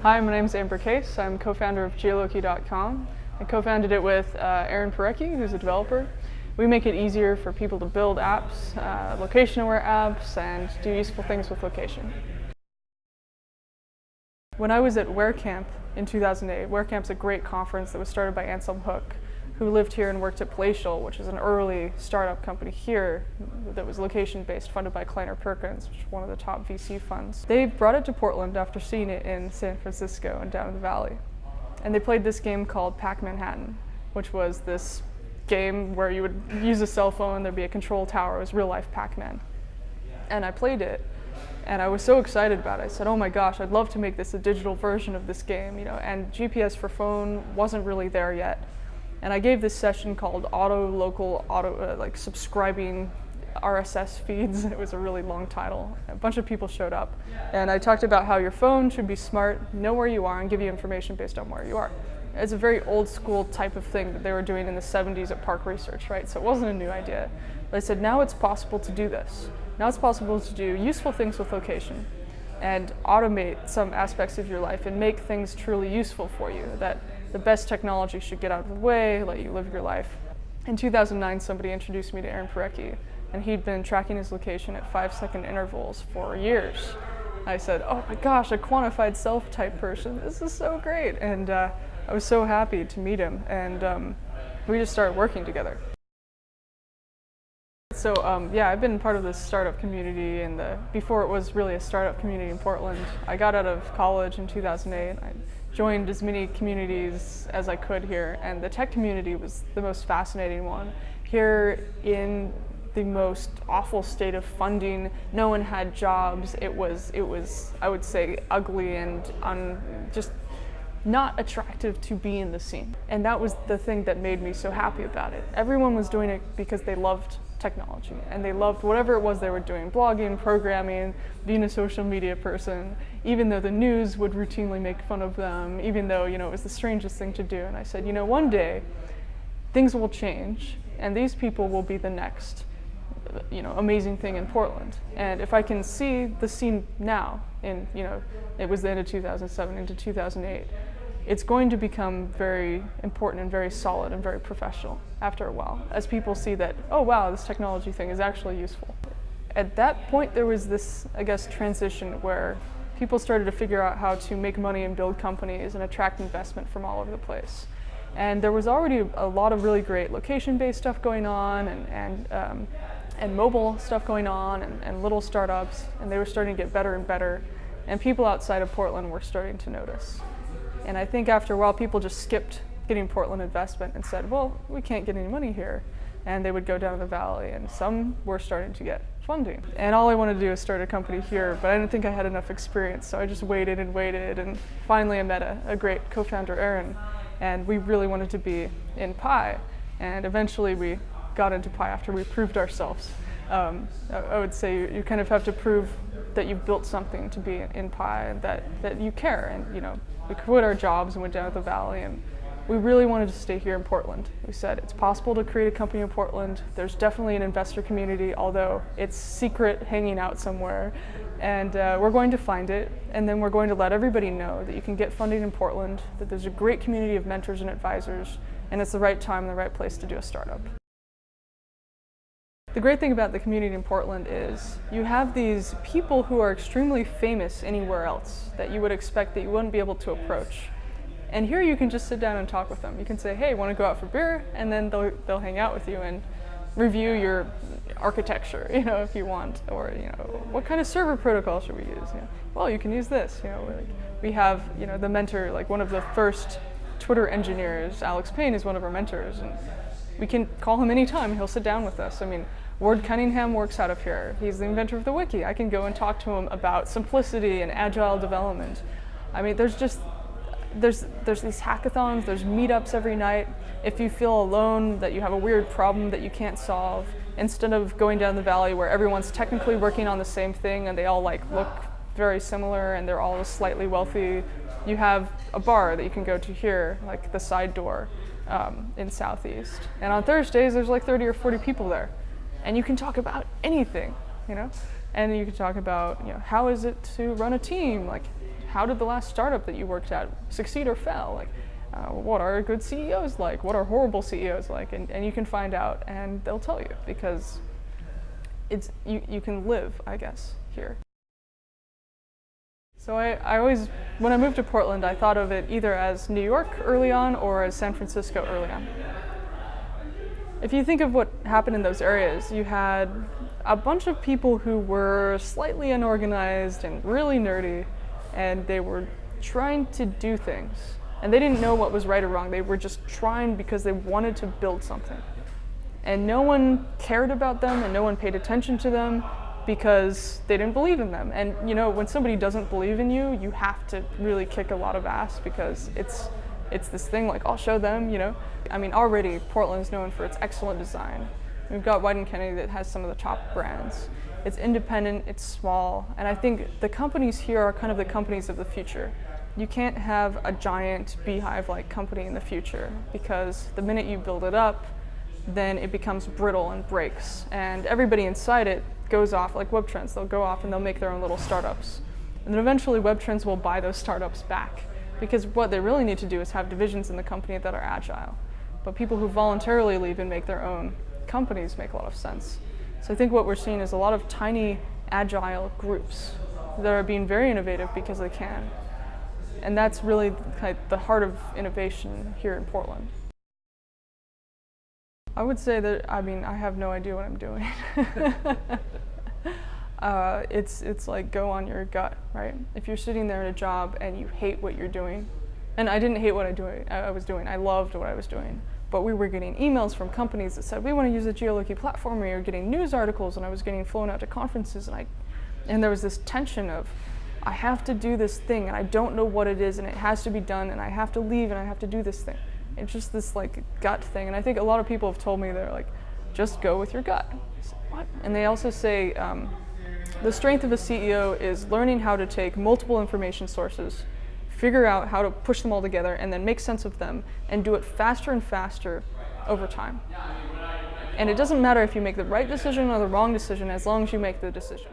Hi, my name is Amber Case. I'm co-founder of Geoloqi.com. I co-founded it with Aaron Parecki, who's a developer. We make it easier for people to build apps, location-aware apps, and do useful things with location. When I was at WhereCamp in 2008, WhereCamp's a great conference that was started by Anselm Hook, who lived here and worked at Palatial, which is an early startup company here that was location-based, funded by Kleiner Perkins, which is one of the top VC funds. They brought it to Portland after seeing it in San Francisco and down in the valley. And they played this game called Pac-Manhattan, which was this game where you would use a cell phone, there'd be a control tower, it was real-life Pac-Man. And I played it, and I was so excited about it. I said, oh my gosh, I'd love to make this a digital version of this game, and GPS for phone wasn't really there yet. And I gave this session called like subscribing RSS feeds. It was a really long title. A bunch of people showed up. And I talked about how your phone should be smart, know where you are, and give you information based on where you are. It's a very old school type of thing that they were doing in the 70s at Park Research, right? So it wasn't a new idea. But I said, now it's possible to do this. Now it's possible to do useful things with location and automate some aspects of your life and make things truly useful for you. That the best technology should get out of the way, let you live your life. In 2009, somebody introduced me to Aaron Parecki, and he'd been tracking his location at 5-second intervals for years. I said, oh my gosh, a quantified self-type person, this is so great. And I was so happy to meet him, and we just started working together. So yeah, I've been part of this startup community, before it was really a startup community in Portland. I got out of college in 2008. I joined as many communities as I could here, and the tech community was the most fascinating one. Here in the most awful state of funding, no one had jobs. It was I would say, ugly and just not attractive to be in the scene. And that was the thing that made me so happy about it. Everyone was doing it because they loved technology, and they loved whatever it was they were doing, blogging, programming, being a social media person, even though the news would routinely make fun of them, even though it was the strangest thing to do. And I said, one day things will change, and these people will be the next amazing thing in Portland. And if I can see the scene now, it was the end of 2007 into 2008, it's going to become very important and very solid and very professional after a while, as people see that, oh wow, this technology thing is actually useful. At that point, there was this, I guess, transition where people started to figure out how to make money and build companies and attract investment from all over the place. And there was already a lot of really great location-based stuff going on, and mobile stuff going on, and little startups, and they were starting to get better and better. And people outside of Portland were starting to notice. And I think after a while, people just skipped getting Portland investment and said, well, we can't get any money here. And they would go down the valley, and some were starting to get funding. And all I wanted to do was start a company here, but I didn't think I had enough experience, so I just waited and waited, and finally I met a great co-founder, Aaron, and we really wanted to be in Pi. And eventually we got into Pi after we proved ourselves. I would say you kind of have to prove that you've built something to be in Pi, and that you care. And we quit our jobs and went down to the valley, and we really wanted to stay here in Portland. We said it's possible to create a company in Portland. There's definitely an investor community, although it's secret, hanging out somewhere. And we're going to find it, and then we're going to let everybody know that you can get funding in Portland, that there's a great community of mentors and advisors, and it's the right time and the right place to do a startup. The great thing about the community in Portland is you have these people who are extremely famous anywhere else that you would expect that you wouldn't be able to approach. And here you can just sit down and talk with them. You can say, hey, want to go out for beer? And then they'll hang out with you and review your architecture, if you want, or what kind of server protocol should we use? Well, you can use this. We have the mentor, like one of the first Twitter engineers, Alex Payne, is one of our mentors, and we can call him anytime. He'll sit down with us. Ward Cunningham works out of here. He's the inventor of the wiki. I can go and talk to him about simplicity and agile development. There's these hackathons, there's meetups every night. If you feel alone, that you have a weird problem that you can't solve, instead of going down the valley where everyone's technically working on the same thing and they all look very similar and they're all slightly wealthy, you have a bar that you can go to here, like the Side Door in Southeast. And on Thursdays, there's like 30 or 40 people there. And you can talk about anything, And you can talk about, how is it to run a team? how did the last startup that you worked at succeed or fail? Like, what are good CEOs like? What are horrible CEOs like? And you can find out, and they'll tell you, because you can live, I guess, here. So I always, when I moved to Portland, I thought of it either as New York early on or as San Francisco early on. If you think of what happened in those areas, you had a bunch of people who were slightly unorganized and really nerdy, and they were trying to do things. And they didn't know what was right or wrong. They were just trying because they wanted to build something. And no one cared about them, and no one paid attention to them because they didn't believe in them. And you know, when somebody doesn't believe in you, you have to really kick a lot of ass, because it's this thing like, I'll show them, you know. I mean, already Portland is known for its excellent design. We've got White & Kennedy that has some of the top brands. It's independent, it's small, and I think the companies here are kind of the companies of the future. You can't have a giant beehive-like company in the future, because the minute you build it up, then it becomes brittle and breaks, and everybody inside it goes off, like WebTrends, they'll go off and they'll make their own little startups. And then eventually WebTrends will buy those startups back, because what they really need to do is have divisions in the company that are agile. But people who voluntarily leave and make their own companies make a lot of sense. So I think what we're seeing is a lot of tiny, agile groups that are being very innovative because they can. And that's really the heart of innovation here in Portland. I would say that, I mean, I have no idea what I'm doing. It's like, go on your gut, right? If you're sitting there in a job and you hate what you're doing, and I didn't hate what I was doing, I loved what I was doing, but we were getting emails from companies that said, we want to use the Geoloqi platform, we were getting news articles, and I was getting flown out to conferences, and there was this tension of, I have to do this thing, and I don't know what it is, and it has to be done, and I have to leave, and I have to do this thing. It's just this like gut thing, and I think a lot of people have told me, they're like, just go with your gut. I said, what? And they also say the strength of a CEO is learning how to take multiple information sources, figure out how to push them all together, and then make sense of them, and do it faster and faster over time. And it doesn't matter if you make the right decision or the wrong decision, as long as you make the decision.